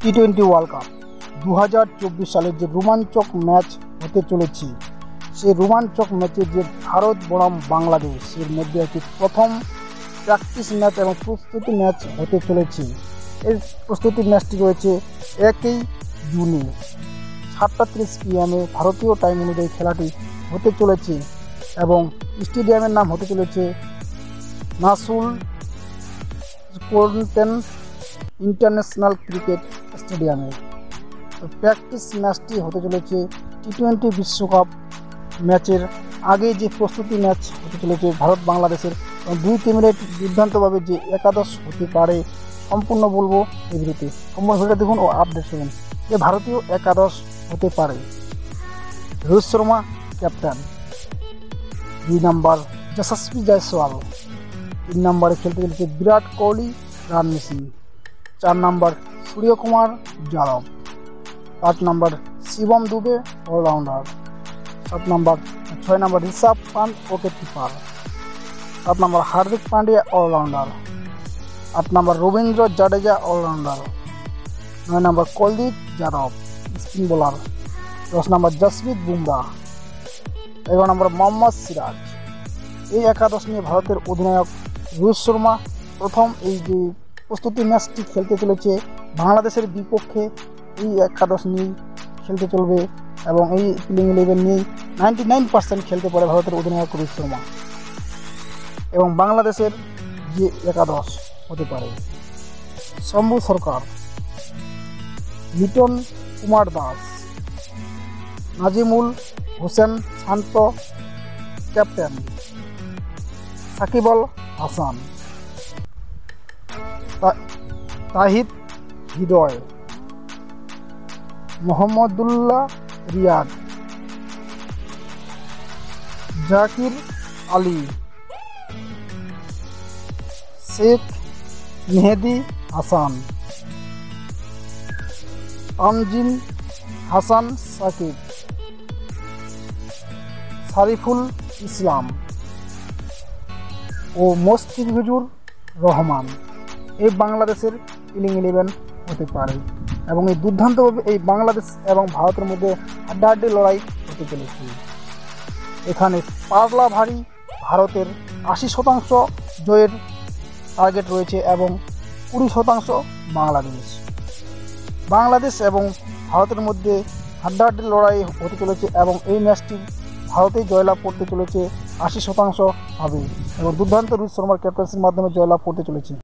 টি-20 world cup 2024 সালের যে রোমাঞ্চক match হতে চলেছে, সেই রোমাঞ্চক ম্যাচে যে ভারত বনাম বাংলাদেশের মধ্যে একটি প্রথম প্র্যাকটিস ম্যাচ এবং প্রস্তুতি ম্যাচ হতে চলেছে। এই প্রস্তুতি ম্যাচটি রয়েছে 1 জুনে 7:30 PM ভারতীয় টাইম অনুযায়ী খেলাটি হতে চলেছে এবং স্টেডিয়ামের নাম হতে চলেছে নাসুল কোনটেন ইন্টারন্যাশনাল ক্রিকেট স্টেডিয়ামে। প্র্যাকটিস ম্যাচটি হতে চলেছে টি-20 বিশ্বকাপ ম্যাচের আগে যে প্রস্তুতি ম্যাচ হতে চলেছে ভারত বাংলাদেশের। দুই টিমের দুর্দান্তভাবে যে একাদশ হতে পারে সম্পূর্ণ বলবো এই ভিডিওতে। সম্পূর্ণ ভিডিও দেখুন ও আপডেট শুনুন। যে ভারতীয় একাদশ হতে পারে: রোহিত শর্মা ক্যাপ্টেন, 2 নম্বর যশস্বী জয়সওয়াল, 3 নম্বরে খেলতে চলেছে বিরাট কোহলি রান মেশিন, 4 নম্বর সূর্যকুমার যাদব, 5 নম্বর শিবম দুবে অলরাউন্ডার, 6 নম্বর ঋষভ পান্ট উইকেট কিপার, 7 নম্বর হার্দিক পান্ডিয়া অলরাউন্ডার, 8 নম্বর রবীন্দ্র জাডেজা অলরাউন্ডার, 9 নম্বর কুলদীপ যাদব স্পিন বোলার, 10 নম্বর জসপ্রীত বুমরাহ, 11 নম্বর মোহাম্মদ সিরাজ। এই একাদশ নিয়ে ভারতের অধিনায়ক রোহিত শর্মা প্রথম এই যে প্রস্তুতি ম্যাচটি খেলতে চলেছে বাংলাদেশের বিপক্ষে, এই একাদশ নিয়েই খেলতে চলবে এবং এই প্লেইং 11 নিয়েই 99% খেলতে পারে ভারতের অধিনায়ক রোহিত শর্মা। এবং বাংলাদেশের যে একাদশ হতে পারে: শম্ভু সরকার, লিটন কুমার দাস, নাজিমুল হোসেন শান্ত ক্যাপ্টেন, সাকিব আল হাসান, তাহিদ হৃদয়, মোহাম্মদুল্লাহ রিয়াদ, জাকির আলী, শেখ মেহেদি হাসান, তানজিম হাসান সাকিব, সারিফুল ইসলাম ও মোস্তাফিজুর রহমান। এই বাংলাদেশের প্লেইং 11 হতে পারে এবং এই দুর্দান্তভাবে এই বাংলাদেশ এবং ভারতের মধ্যে হাড্ডাহাড্ডি লড়াই হতে চলেছে। এখানে পাল্লা ভারী, ভারতের 80% জয়ের টার্গেট রয়েছে এবং 20% বাংলাদেশ এবং ভারতের মধ্যে হাড্ডাহাড্ডি লড়াই হতে চলেছে এবং এই ম্যাচটি ভারতেই জয়লাভ করতে চলেছে 80% হবে এবং দুর্দান্ত রোহিত শর্মার ক্যাপ্টেন্সির মাধ্যমে জয়লাভ করতে চলেছে।